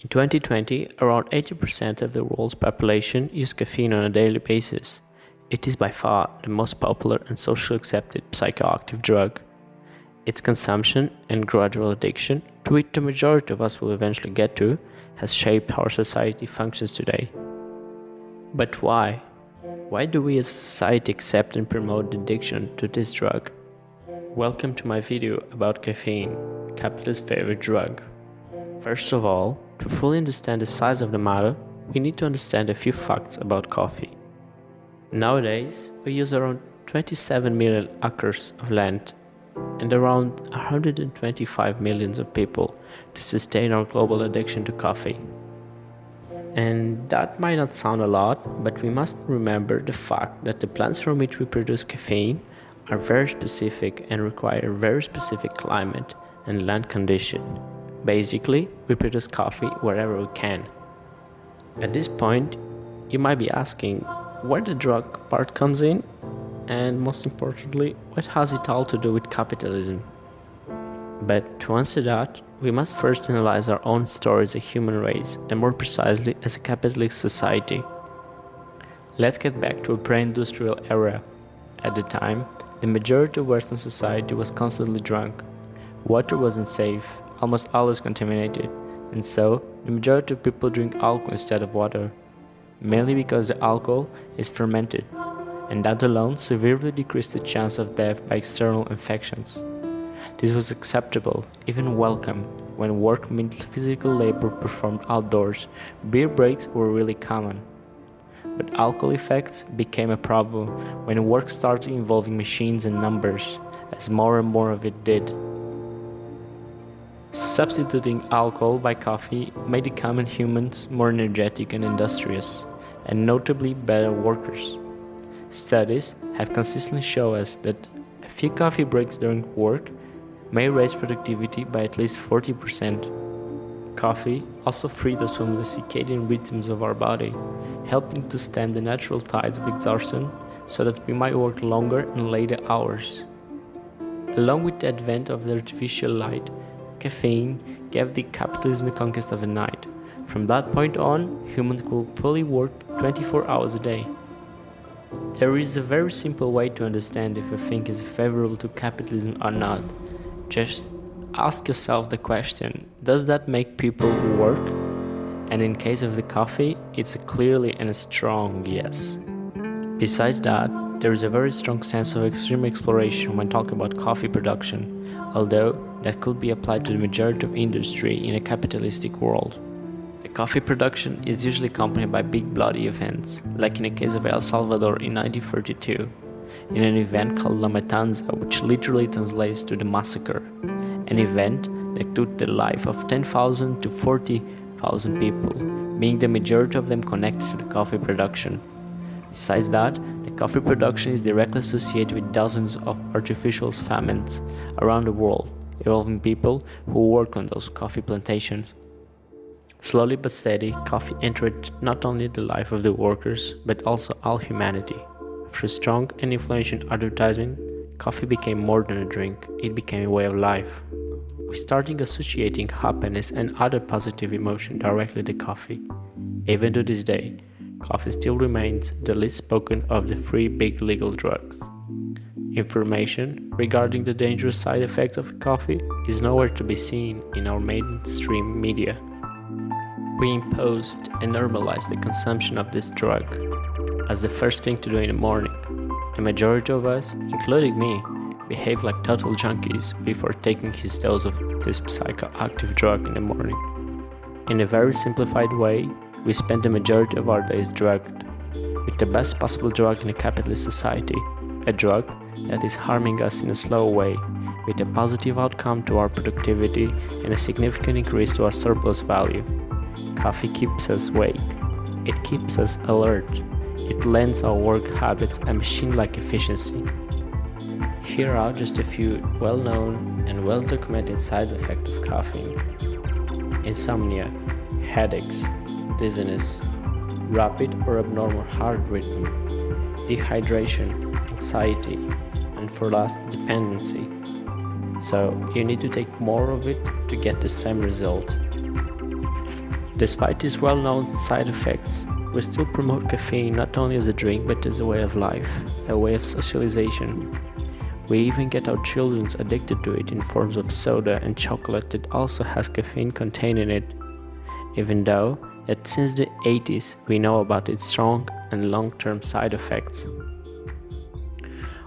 In 2020, around 80% of the world's population use caffeine on a daily basis. It is by far the most popular and socially accepted psychoactive drug. Its consumption and gradual addiction, to which the majority of us will eventually get to, has shaped how our society functions today. But why? Why do we as a society accept and promote addiction to this drug? Welcome to my video about caffeine, capitalist favorite drug. First of all, to fully understand the size of the matter, we need to understand a few facts about coffee. Nowadays, we use around 27 million acres of land and around 125 millions of people to sustain our global addiction to coffee. And that might not sound a lot, but we must remember the fact that the plants from which we produce caffeine are very specific and require a very specific climate and land condition. Basically, we produce coffee wherever we can. At this point, you might be asking where the drug part comes in, and most importantly, what has it all to do with capitalism? But to answer that, we must first analyze our own story as a human race, and more precisely as a capitalist society. Let's get back to a pre-industrial era. At the time, the majority of Western society was constantly drunk. Water wasn't safe, almost always contaminated, and so the majority of people drink alcohol instead of water, mainly because the alcohol is fermented, and that alone severely decreased the chance of death by external infections. This was acceptable, even welcome, when work meant physical labor performed outdoors. Beer breaks were really common. But alcohol effects became a problem when work started involving machines and numbers, as more and more of it did. Substituting alcohol by coffee made the common humans more energetic and industrious, and notably better workers. Studies have consistently shown us that a few coffee breaks during work may raise productivity by at least 40%. Coffee also freed us from the circadian rhythms of our body, helping to stem the natural tides of exhaustion so that we might work longer and later hours. Along with the advent of the artificial light, caffeine gave the capitalism the conquest of the night. From that point on, humans could fully work 24 hours a day. There is a very simple way to understand if a thing is favorable to capitalism or not. Just ask yourself the question, does that make people work? And in case of the coffee, it's a clearly and a strong yes. Besides that, there is a very strong sense of extreme exploration when talking about coffee production, although that could be applied to the majority of industry in a capitalistic world. The coffee production is usually accompanied by big bloody events, like in the case of El Salvador in 1932, in an event called La Matanza, which literally translates to the massacre, an event that took the life of 10,000 to 40,000 people, being the majority of them connected to the coffee production. Besides that, the coffee production is directly associated with dozens of artificial famines around the world, involving people who work on those coffee plantations. Slowly but steady, coffee entered not only the life of the workers, but also all humanity. Through strong and influential advertising, coffee became more than a drink, it became a way of life. We started associating happiness and other positive emotions directly to coffee. Even to this day, coffee still remains the least spoken of the three big legal drugs. Information regarding the dangerous side effects of coffee is nowhere to be seen in our mainstream media. We imposed and normalized the consumption of this drug as the first thing to do in the morning. The majority of us, including me, behave like total junkies before taking his dose of this psychoactive drug in the morning. In a very simplified way, we spend the majority of our days drugged with the best possible drug in a capitalist society, a drug that is harming us in a slow way, with a positive outcome to our productivity and a significant increase to our surplus value. Coffee keeps us awake, it keeps us alert, it lends our work habits a machine-like efficiency. Here are just a few well-known and well-documented side effects of caffeine. Insomnia, headaches, dizziness, rapid or abnormal heart rhythm, dehydration, anxiety, and for last, dependency. So you need to take more of it to get the same result. Despite these well-known side effects, we still promote caffeine not only as a drink but as a way of life, a way of socialization. We even get our children addicted to it in forms of soda and chocolate that also has caffeine contained in it, even though that since the 80s we know about its strong and long-term side effects.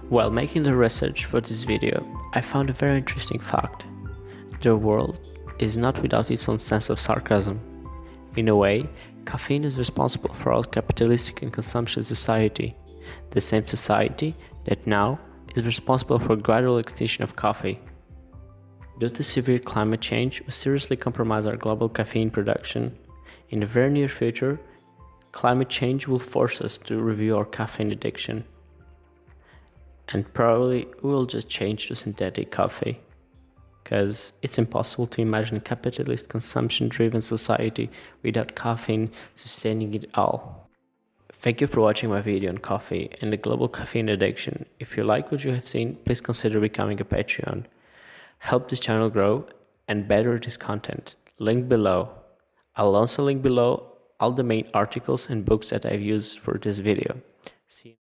While making the research for this video, I found a very interesting fact. The world is not without its own sense of sarcasm. In a way, caffeine is responsible for our capitalistic and consumption society, the same society that now is responsible for gradual extinction of coffee. Due to severe climate change, we seriously compromise our global caffeine production. In the very near future, climate change will force us to review our caffeine addiction. And probably we will just change to synthetic coffee, because it's impossible to imagine a capitalist consumption-driven society without caffeine sustaining it all. Thank you for watching my video on coffee and the global caffeine addiction. If you like what you have seen, please consider becoming a Patreon. Help this channel grow and better this content. Link below. I'll also link below all the main articles and books that I've used for this video. See you.